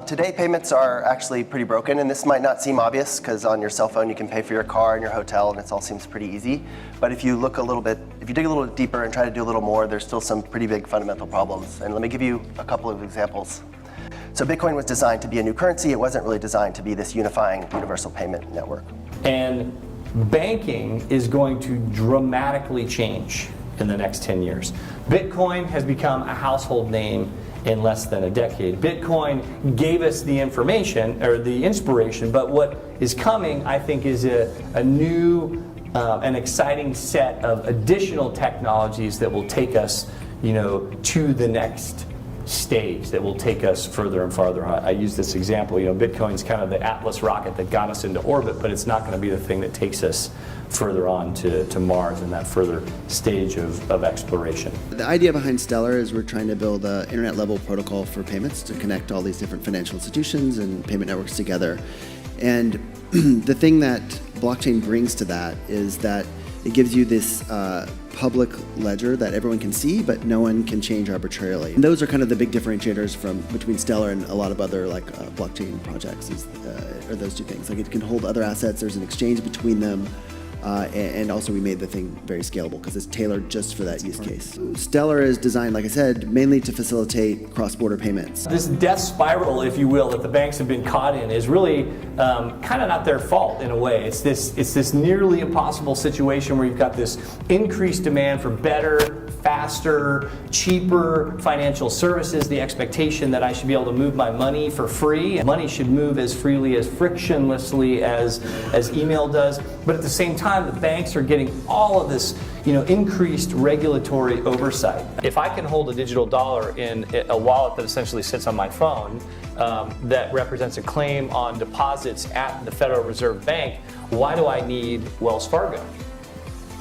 Today, payments are actually pretty broken, and this might not seem obvious because on your cell phone you can pay for your car and your hotel, and it all seems pretty easy. But if you dig a little deeper and try to do a little more, there's still some pretty big fundamental problems. And let me give you a couple of examples. So Bitcoin was designed to be a new currency. It wasn't really designed to be this unifying universal payment network. And banking is going to dramatically change in the next 10 years. Bitcoin has become a household name in less than a decade. Bitcoin gave us the information or the inspiration, but what is coming, I think, is a new an exciting set of additional technologies that will take us, to the next stage, that will take us further and farther. I use this example, Bitcoin's kind of the Atlas rocket that got us into orbit, but it's not going to be the thing that takes us further on to Mars and that further stage of exploration. The idea behind Stellar is we're trying to build an internet level protocol for payments to connect all these different financial institutions and payment networks together. And the thing that blockchain brings to that is that it gives you this public ledger that everyone can see, but no one can change arbitrarily. And those are kind of the big differentiators between Stellar and a lot of other blockchain projects, are those two things. Like, it can hold other assets, there's an exchange between them, and also we made the thing very scalable because it's tailored just for that use case. Stellar is designed, like I said, mainly to facilitate cross-border payments. This death spiral, if you will, that the banks have been caught in is really kind of not their fault in a way. It's this nearly impossible situation where you've got this increased demand for better, faster, cheaper financial services, the expectation that I should be able to move my money for free. Money should move as freely, as frictionlessly as email does, but at the same time, the banks are getting all of this, increased regulatory oversight. If I can hold a digital dollar in a wallet that essentially sits on my phone that represents a claim on deposits at the Federal Reserve Bank, why do I need Wells Fargo?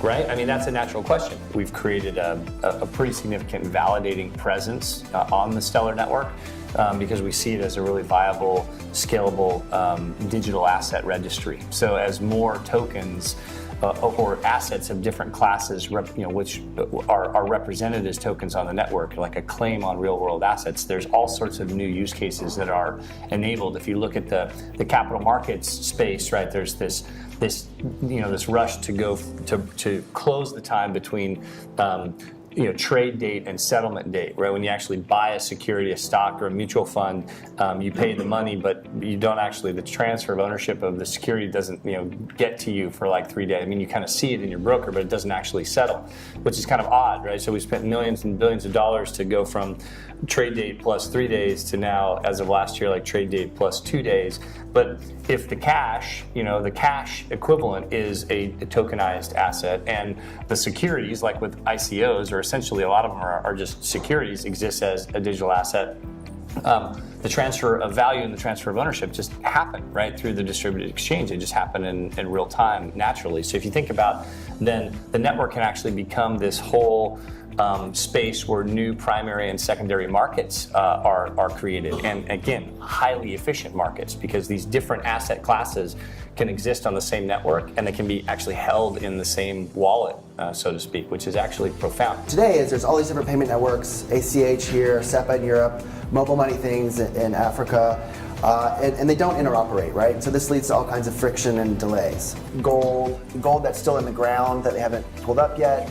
Right? I mean, that's a natural question. We've created a pretty significant validating presence on the Stellar network because we see it as a really viable, scalable digital asset registry. So as more tokens or assets of different classes, which are represented as tokens on the network, like a claim on real-world assets, there's all sorts of new use cases that are enabled. If you look at the capital markets space, right, there's this rush to go to close the time between trade date and settlement date, right? When you actually buy a security, a stock, or a mutual fund, you pay the money, but you don't actually, the transfer of ownership of the security doesn't, get to you for like 3 days. I mean, you kind of see it in your broker, but it doesn't actually settle, which is kind of odd, right? So we spent millions and billions of dollars to go from trade date plus 3 days to now, as of last year, like trade date plus 2 days. But if the cash, the cash equivalent is a tokenized asset, and the securities, like with ICOs, or essentially a lot of them are just securities, exist as a digital asset, the transfer of value and the transfer of ownership just happen, right, through the distributed exchange. It just happened in real time, naturally. So if you think about, then the network can actually become this whole space where new primary and secondary markets are created, and again, highly efficient markets, because these different asset classes can exist on the same network and they can be actually held in the same wallet, so to speak, which is actually profound. Today, there's all these different payment networks, ACH here, SEPA in Europe, mobile money things in Africa, and they don't interoperate, right? So this leads to all kinds of friction and delays. Gold that's still in the ground that they haven't pulled up yet.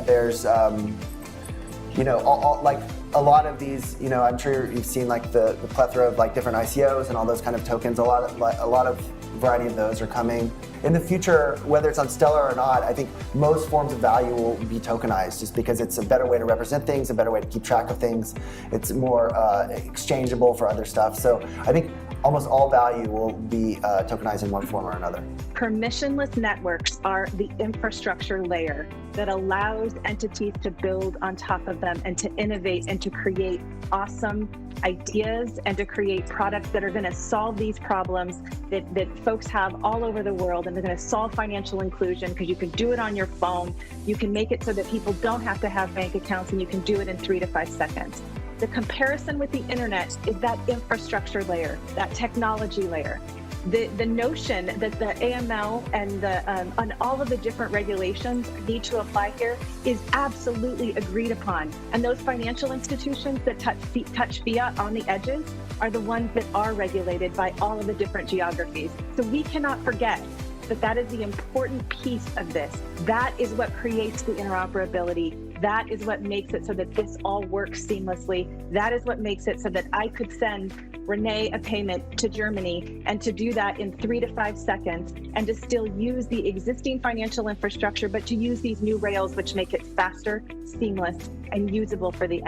There's, like a lot of these, I'm sure you've seen like the plethora of like different ICOs and all those kind of tokens. A lot of variety of those are coming. In the future, whether it's on Stellar or not, I think most forms of value will be tokenized, just because it's a better way to represent things, a better way to keep track of things. It's more exchangeable for other stuff. So I think almost all value will be tokenized in one form or another. Permissionless networks are the infrastructure layer that allows entities to build on top of them and to innovate and to create awesome ideas and to create products that are going to solve these problems that folks have all over the world, and they're going to solve financial inclusion, because you can do it on your phone. You can make it so that people don't have to have bank accounts, and you can do it in 3 to 5 seconds. The comparison with the internet is that infrastructure layer, that technology layer. the notion that the AML and all of the different regulations need to apply here is absolutely agreed upon. And those financial institutions that touch fiat on the edges are the ones that are regulated by all of the different geographies. So we cannot forget that that is the important piece of this. That is what creates the interoperability. That is what makes it so that this all works seamlessly. That is what makes it so that I could send Renee a payment to Germany and to do that in 3 to 5 seconds and to still use the existing financial infrastructure, but to use these new rails which make it faster, seamless, and usable for the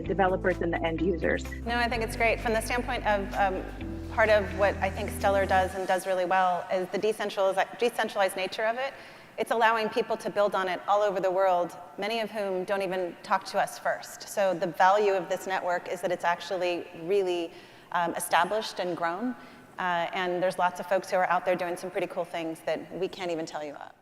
developers and the end users. No, I think it's great. From the standpoint of part of what I think Stellar does and does really well is the decentralized nature of it. It's allowing people to build on it all over the world, many of whom don't even talk to us first. So the value of this network is that it's actually really established and grown. And there's lots of folks who are out there doing some pretty cool things that we can't even tell you about.